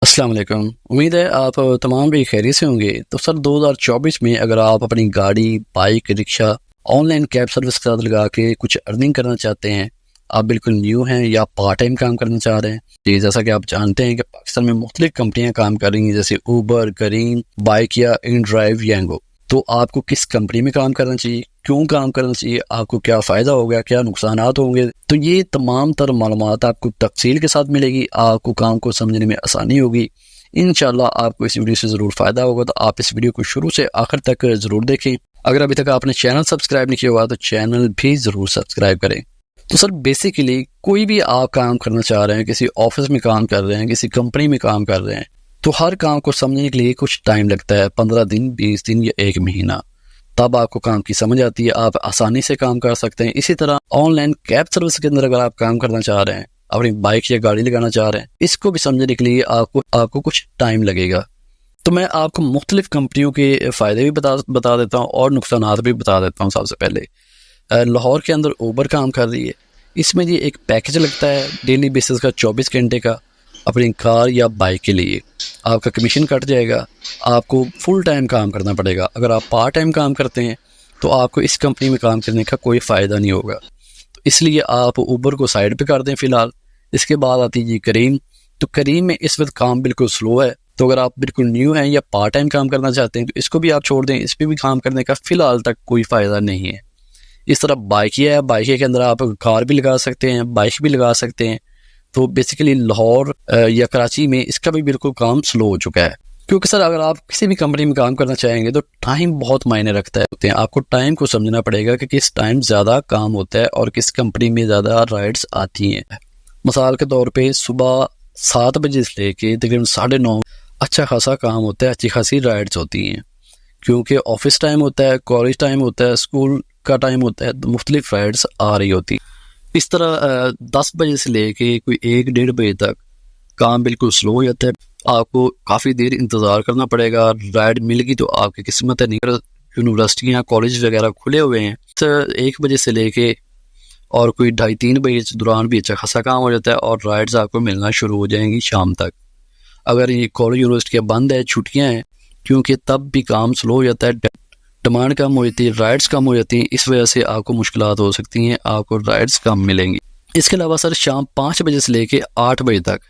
अस्सलाम वालेकुम। उम्मीद है आप तमाम भी खैरियत से होंगे। तो सर 2024 में अगर आप अपनी गाड़ी, bike, rickshaw online cab service के साथ लगा के कुछ अर्निंग करना चाहते हैं, आप बिल्कुल न्यू हैं या पार्ट टाइम काम करना चाह रहे हैं। जी, जैसा कि आप जानते हैं कि पाकिस्तान में मुख्तलिफ कंपनियां काम कर रही हैं, जैसे ऊबर, करीम, बाइक या इन ड्राइव, यांगो। तो आपको किस कंपनी में काम करना चाहिए, क्यों काम करना चाहिए, आपको क्या फ़ायदा होगा, क्या नुकसानात होंगे, तो ये तमाम तर मालूमात आपको तफसील के साथ मिलेगी। आपको काम को समझने में आसानी होगी। इंशाल्लाह आपको इस वीडियो से ज़रूर फ़ायदा होगा। तो आप इस वीडियो को शुरू से आखिर तक ज़रूर देखें। अगर अभी तक आपने चैनल सब्सक्राइब नहीं किया हुआ तो चैनल भी ज़रूर सब्सक्राइब करें। तो सर बेसिकली कोई भी आप काम करना चाह रहे हैं, किसी ऑफिस में काम कर रहे हैं, किसी कंपनी में काम कर रहे हैं, तो हर काम को समझने के लिए कुछ टाइम लगता है, 15 दिन, 20 दिन या 1 महीना। तब आपको काम की समझ आती है, आप आसानी से काम कर सकते हैं। इसी तरह ऑनलाइन कैब सर्विस के अंदर अगर आप काम करना चाह रहे हैं, अपनी बाइक या गाड़ी लगाना चाह रहे हैं, इसको भी समझने के लिए आपको कुछ टाइम लगेगा। तो मैं आपको मुख्तलिफ कंपनियों के फ़ायदे भी बता देता हूँ और नुकसानात भी बता देता हूँ। सबसे पहले लाहौर के अंदर ऊबर काम कर रही है। इसमें ये एक पैकेज लगता है डेली बेसिस का 24 घंटे का। अपनी कार या बाइक के लिए आपका कमीशन कट जाएगा। आपको फुल टाइम काम करना पड़ेगा। अगर आप पार्ट टाइम काम करते हैं तो आपको इस कंपनी में काम करने का कोई फ़ायदा नहीं होगा। तो इसलिए आप ऊबर को साइड पे कर दें फ़िलहाल। इसके बाद आती है जी करीम। तो करीम में इस वक्त काम बिल्कुल स्लो है। तो अगर आप बिल्कुल न्यू हैं या पार्ट टाइम काम करना चाहते हैं तो इसको भी आप छोड़ दें। इस पर भी काम करने का फ़िलहाल तक कोई फ़ायदा नहीं है। इस तरह बाइकिया है, बाइकिया के अंदर आप कार भी लगा सकते हैं, बाइक भी लगा सकते हैं। तो बेसिकली लाहौर या कराची में इसका भी बिल्कुल काम स्लो हो चुका है। क्योंकि सर अगर आप किसी भी कंपनी में काम करना चाहेंगे तो टाइम बहुत मायने रखता है। आपको टाइम को समझना पड़ेगा कि किस टाइम ज़्यादा काम होता है और किस कंपनी में ज़्यादा राइड्स आती हैं। मिसाल के तौर पे सुबह 7 बजे से लेके तकरीबन 9:30 अच्छा खासा काम होता है, अच्छी खासी राइड्स होती हैं। क्योंकि ऑफिस टाइम होता है, कॉलेज टाइम होता है, स्कूल का टाइम होता है, तो मुख्तलिफ राइड्स आ रही होती। इस तरह 10 बजे से लेके कोई 1-1:30 बजे तक काम बिल्कुल स्लो हो जाता है। आपको काफ़ी देर इंतज़ार करना पड़ेगा। राइड मिल गई तो आपकी किस्मत है, नहीं। यूनिवर्सिटियाँ, कॉलेज वगैरह खुले हुए हैं। तो 1 बजे से लेके और कोई 2:30-3 बजे के दौरान भी अच्छा खासा काम हो जाता है और राइड्स आपको मिलना शुरू हो जाएंगी शाम तक। अगर ये कॉलेज यूनिवर्सिटियाँ बंद है, छुट्टियाँ हैं, क्योंकि तब भी काम स्लो हो जाता है, डिमांड कम हो जाती है, राइड्स कम हो जाती हैं। इस वजह से आपको मुश्किलात हो सकती हैं, आपको राइड्स कम मिलेंगी। इसके अलावा सर शाम 5 बजे से लेके 8 बजे तक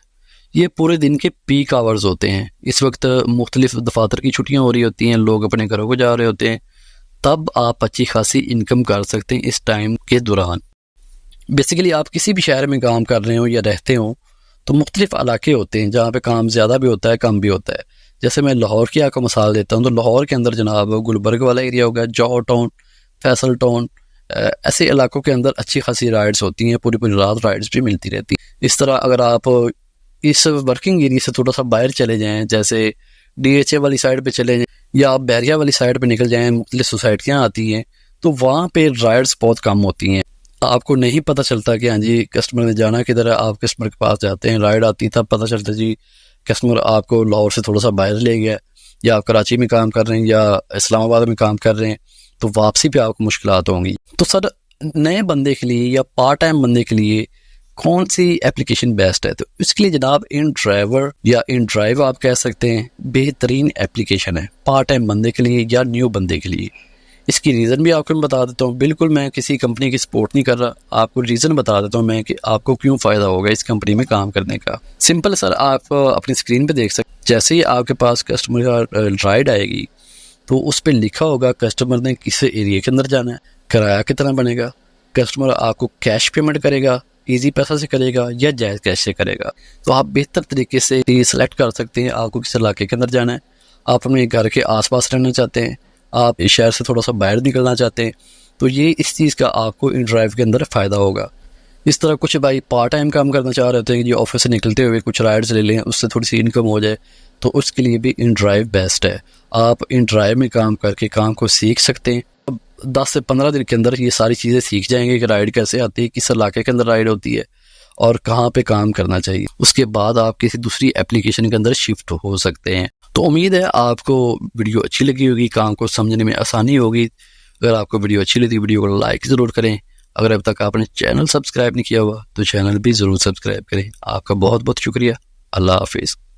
ये पूरे दिन के पीक आवर्स होते हैं। इस वक्त मुख्तलिफ दफातर की छुट्टियां हो रही होती हैं, लोग अपने घरों को जा रहे होते हैं। तब आप अच्छी खासी इनकम कर सकते हैं इस टाइम के दौरान। बेसिकली आप किसी भी शहर में काम कर रहे हो या रहते हो तो मुख्तलिफ इलाके होते हैं जहाँ पे काम ज़्यादा भी होता है, कम भी होता है। जैसे मैं लाहौर की आपको मिसाल देता हूँ तो लाहौर के अंदर जनाब गुलबर्ग वाला एरिया होगा, जौहर टाउन, फैसल टाउन, ऐसे इलाकों के अंदर अच्छी खासी राइड्स होती हैं, पूरी पूरी रात राइड्स भी मिलती रहती हैं। इस तरह अगर आप इस वर्किंग एरिया से थोड़ा सा बाहर चले जाएँ, जैसे DHA वाली साइड पे चले जाएँ या आप बैरिया वाली साइड पे निकल जाएँ, मुख्तलिफ सोसाइटियाँ आती हैं, तो वहाँ पे राइड्स बहुत कम होती हैं। आपको नहीं पता चलता कि हाँ जी कस्टमर ने जाना किधर है। आप कस्टमर के पास जाते हैं, राइड आती, तब पता चलता जी कस्टमर आपको लाहौर से थोड़ा सा बाहर ले गया, या आप कराची में काम कर रहे हैं या इस्लामाबाद में काम कर रहे हैं, तो वापसी पे आपको मुश्किलात होंगी। तो सर नए बंदे के लिए या पार्ट टाइम बंदे के लिए कौन सी एप्लीकेशन बेस्ट है? तो इसके लिए जनाब इन ड्राइवर या इन ड्राइव आप कह सकते हैं बेहतरीन एप्लीकेशन है पार्ट टाइम बंदे के लिए या न्यू बंदे के लिए। इसकी रीज़न भी आपको मैं बता देता हूँ। बिल्कुल मैं किसी कंपनी की सपोर्ट नहीं कर रहा, आपको रीज़न बता देता हूँ मैं कि आपको क्यों फ़ायदा होगा इस कंपनी में काम करने का। सिंपल सर, आप अपनी स्क्रीन पे देख सकते, जैसे ही आपके पास कस्टमर का राइड आएगी तो उस पर लिखा होगा कस्टमर ने किस एरिया के अंदर जाना है, किराया कितना बनेगा, कस्टमर आपको कैश पेमेंट करेगा, ईजी पैसा से करेगा या जायज़ कैश से करेगा। तो आप बेहतर तरीके से सेलेक्ट कर सकते हैं आपको किस इलाके के अंदर जाना है। आप अपने घर के आसपास रहना चाहते हैं, आप इस शहर से थोड़ा सा बाहर निकलना चाहते हैं, तो ये इस चीज़ का आपको इन ड्राइव के अंदर फ़ायदा होगा। इस तरह कुछ भाई पार्ट टाइम काम करना चाह रहे होते हैं कि ऑफिस से निकलते हुए कुछ राइड्स ले लें, उससे थोड़ी सी इनकम हो जाए, तो उसके लिए भी इन ड्राइव बेस्ट है। आप इन ड्राइव में काम करके काम को सीख सकते हैं। 10 से 15 दिन के अंदर ये सारी चीज़ें सीख जाएंगे कि राइड कैसे आती है, किस इलाके के अंदर राइड होती है और कहाँ पे काम करना चाहिए। उसके बाद आप किसी दूसरी एप्लीकेशन के अंदर शिफ्ट हो सकते हैं। तो उम्मीद है आपको वीडियो अच्छी लगी होगी, काम को समझने में आसानी होगी। अगर आपको वीडियो अच्छी लगी वीडियो को लाइक ज़रूर करें। अगर अब तक आपने चैनल सब्सक्राइब नहीं किया हुआ तो चैनल भी ज़रूर सब्सक्राइब करें। आपका बहुत बहुत शुक्रिया। अल्लाह हाफिज़।